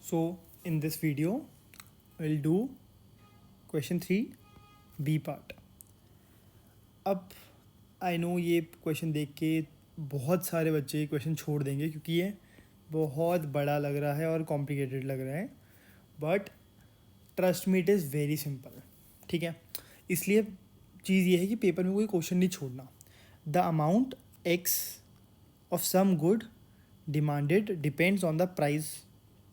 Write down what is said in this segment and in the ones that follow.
So in this video, we'll do question 3 B part. अब I know ये question देख के बहुत सारे बच्चे ये क्वेश्चन छोड़ देंगे क्योंकि ये बहुत बड़ा लग रहा है और कॉम्प्लिकेटेड लग रहा है, but trust me it is very simple. ठीक है, इसलिए चीज़ ये है कि पेपर में कोई क्वेश्चन नहीं छोड़ना. The amount X of some good demanded depends on the price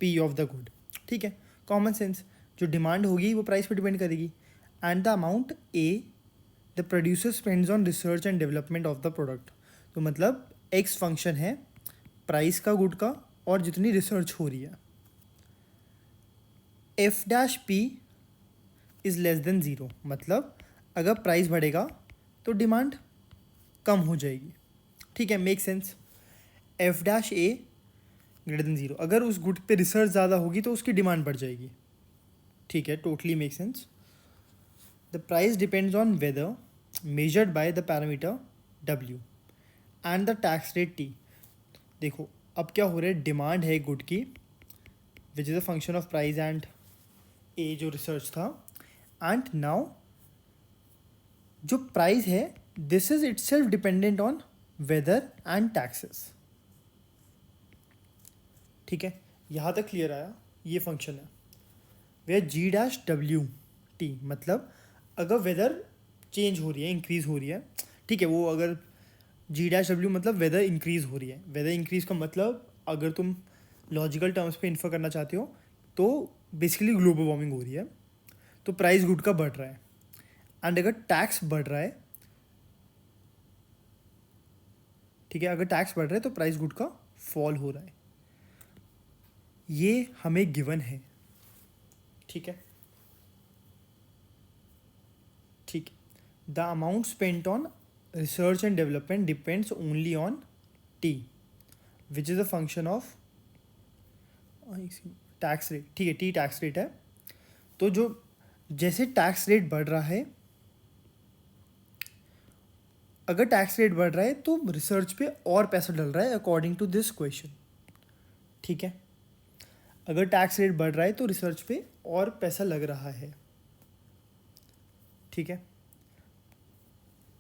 P of the good. ठीक है, कॉमन सेंस. जो डिमांड होगी वो प्राइस पे डिपेंड करेगी. And the amount A the producer spends on research and development of the product. तो मतलब x function है प्राइस का गुड का और जितनी रिसर्च हो रही है. F dash P is less than zero, मतलब अगर प्राइस बढ़ेगा तो डिमांड कम हो जाएगी. ठीक है, मेक सेंस. एफ डैश ए ग्रेटर देन ज़ीरो, अगर उस गुड पे रिसर्च ज़्यादा होगी तो उसकी डिमांड बढ़ जाएगी. ठीक है, totally make sense. The price depends on whether measured by the parameter W and the tax rate T. देखो अब क्या हो रहा है, डिमांड है गुड की which is a function of price and A जो रिसर्च था. एंड नाउ जो प्राइस है this is itself dependent on weather and taxes. ठीक है, यहाँ तक क्लियर आया. ये फंक्शन है वे जी डैश डब्ल्यू टी, मतलब अगर वेदर चेंज हो रही है, इंक्रीज़ हो रही है. ठीक है, वो अगर जी डैश डब्ल्यू मतलब वेदर इंक्रीज़ हो रही है. वेदर इंक्रीज़ का मतलब अगर तुम लॉजिकल टर्म्स पे इन्फर करना चाहते हो तो बेसिकली ग्लोबल वार्मिंग हो रही है तो प्राइस गुड का बढ़ रहा है. एंड अगर टैक्स बढ़ रहा है, ठीक है, अगर टैक्स बढ़ रहा है तो प्राइस गुड का फॉल हो रहा है. ये हमें गिवन है. ठीक है, ठीक. The amount spent on research and development depends only on T which is a function of tax rate. ठीक है, टी टैक्स रेट है. तो जो जैसे टैक्स रेट बढ़ रहा है, अगर टैक्स रेट बढ़ रहा है तो रिसर्च पे और पैसा डल रहा है अकॉर्डिंग टू दिस क्वेश्चन. ठीक है, अगर टैक्स रेट बढ़ रहा है तो रिसर्च पे और पैसा लग रहा है. ठीक है,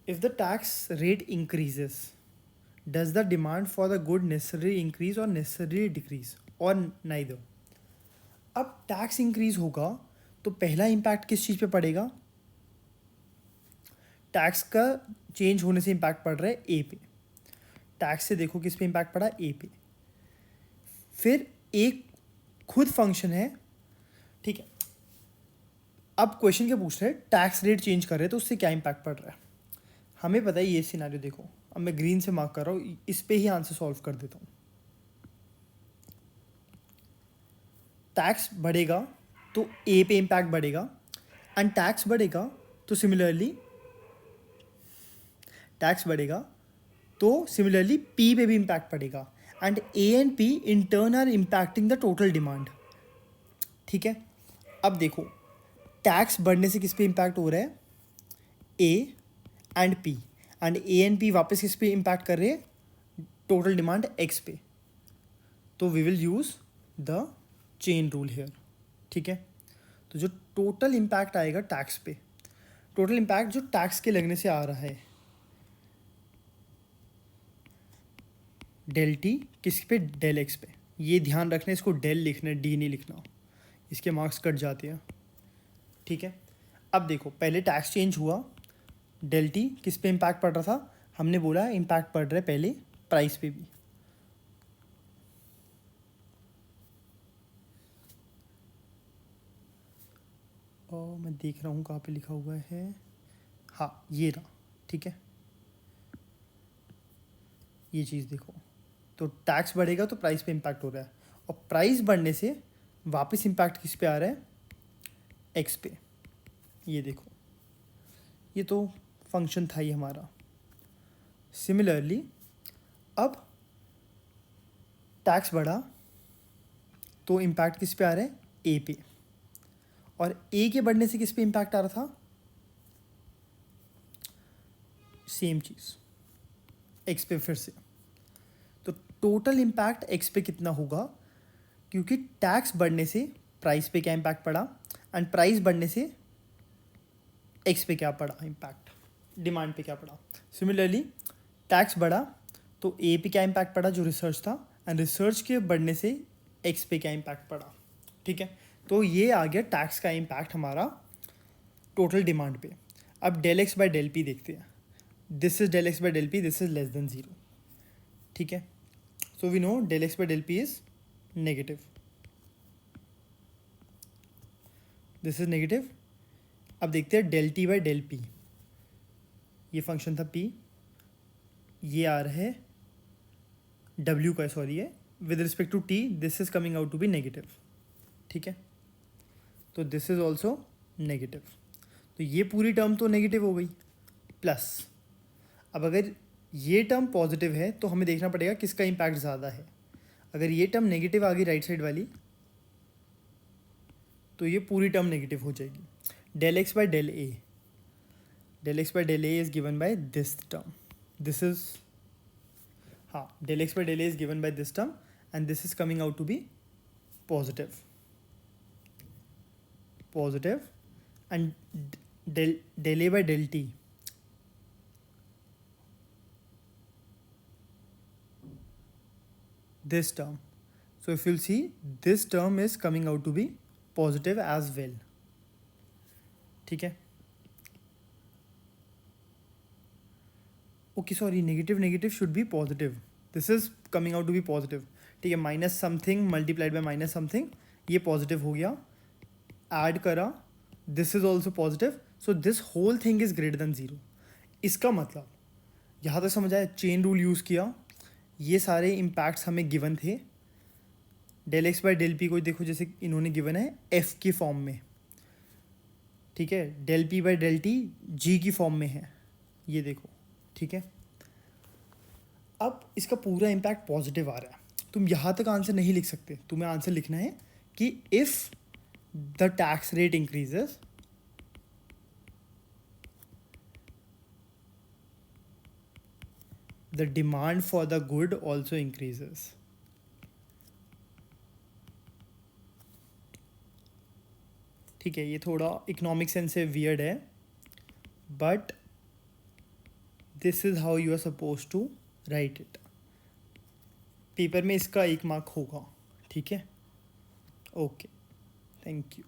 if the tax rate increases does the demand for the good necessary increase और नेसेसरी डिक्रीज और नाइदर. अब टैक्स इंक्रीज होगा तो पहला इम्पैक्ट किस चीज़ पे पड़ेगा? टैक्स का चेंज होने से इम्पैक्ट पड़ रहा है ए पे. टैक्स से देखो किस पे इम्पैक्ट पड़ा, ए पे. फिर एक खुद फंक्शन है. ठीक है, अब क्वेश्चन क्या पूछ रहे हैं, टैक्स रेट चेंज कर रहे हैं तो उससे क्या इम्पैक्ट पड़ रहा है. हमें पता है ये सिनारियो. देखो अब मैं ग्रीन से मार्क कर रहा हूँ, इस पे ही आंसर सॉल्व कर देता हूँ. टैक्स बढ़ेगा तो ए पे इम्पैक्ट बढ़ेगा एंड टैक्स बढ़ेगा तो सिमिलरली पी पे भी इम्पैक्ट पड़ेगा. And A and P in turn are impacting the total demand. ठीक है, अब देखो टैक्स बढ़ने से किस पे इम्पैक्ट हो रहा है, ए and P. And A and P वापस किस पे इम्पैक्ट कर रहे हैं, टोटल डिमांड एक्स पे. तो we will use the chain rule here. ठीक है, तो जो टोटल इम्पैक्ट आएगा टैक्स पे, टोटल इम्पैक्ट जो टैक्स के लगने से आ रहा है, डेल टी किस पे, डेल एक्स पे. ये ध्यान रखना, इसको डेल लिखना है, डी नहीं लिखना, इसके मार्क्स कट जाते हैं. ठीक है, अब देखो पहले टैक्स चेंज हुआ, डेल टी किस पे इम्पैक्ट पड़ रहा था, हमने बोला इम्पैक्ट पड़ रहा है पहले प्राइस पे भी. और मैं देख रहा हूँ कहाँ पे लिखा हुआ है, हाँ ये रहा. ठीक है, ये चीज़ देखो, तो टैक्स बढ़ेगा तो प्राइस पे इम्पैक्ट हो रहा है और प्राइस बढ़ने से वापस इम्पैक्ट किस पे आ रहा है, एक्स पे. ये देखो, ये तो फंक्शन था ही हमारा. सिमिलरली अब टैक्स बढ़ा तो इम्पैक्ट किस पे आ रहा है, ए पे. और ए के बढ़ने से किस पे इम्पैक्ट आ रहा था, सेम चीज़ एक्स पे फिर से. तो टोटल इम्पैक्ट एक्स पे कितना होगा, क्योंकि टैक्स बढ़ने से प्राइस पे क्या इम्पैक्ट पड़ा एंड प्राइस बढ़ने से एक्स पे क्या पड़ा इम्पैक्ट, डिमांड पे क्या पड़ा। सिमिलरली टैक्स बढ़ा तो ए पे क्या इम्पैक्ट पड़ा जो रिसर्च था, एंड रिसर्च के बढ़ने से एक्स पे क्या इम्पैक्ट पड़ा। ठीक है, तो ये आ गया टैक्स का इम्पैक्ट हमारा टोटल डिमांड पे। अब del X by del P देखते हैं। This is del X by del P, this is less than zero. ठीक है, so we know del X by del P is negative, this is negative. अब देखते हैं del T by del P. ये function था P, ये आ रहा है डब्ल्यू का, सॉरी है with respect to T, this is coming out to be negative. ठीक है, तो दिस इज ऑल्सो नेगेटिव, तो ये पूरी टर्म तो नेगेटिव हो गई। प्लस अब अगर ये टर्म पॉजिटिव है तो हमें देखना पड़ेगा किसका इम्पैक्ट ज़्यादा है। अगर ये टर्म नेगेटिव आ गई राइट साइड वाली, तो ये पूरी टर्म नेगेटिव हो जाएगी। Del X by del A, del X by del A is given by this term, this is, हाँ, del X by del A is given by this term and this is coming out to be positive, positive. And del A by del T, this term. So if you'll see, this term is coming out to be positive as well. ठीक है, okay sorry, negative negative should be positive, this is coming out to be positive. ठीक है, minus something multiplied by minus something, ये positive हो गया, add करा, this is also positive, so this whole thing is greater than zero. इसका मतलब यहाँ तक समझ आया, चेन रूल यूज़ किया, ये सारे इम्पैक्ट्स हमें गिवन थे। Del X by del P को देखो जैसे इन्होंने गिवन है एफ की फॉर्म में। ठीक है, del P by del T G की फॉर्म में है, ये देखो। ठीक है, अब इसका पूरा इम्पैक्ट पॉजिटिव आ रहा है। तुम यहाँ तक आंसर नहीं लिख सकते, तुम्हें आंसर लिखना है कि if the tax rate increases the demand for the good also increases. ठीक है, ये थोड़ा इकोनॉमिक सेंस से वियर्ड है, but this is how you are suppose to write it. Paper में इसका 1 मार्क होगा। ठीक है, ओके, थैंक यू।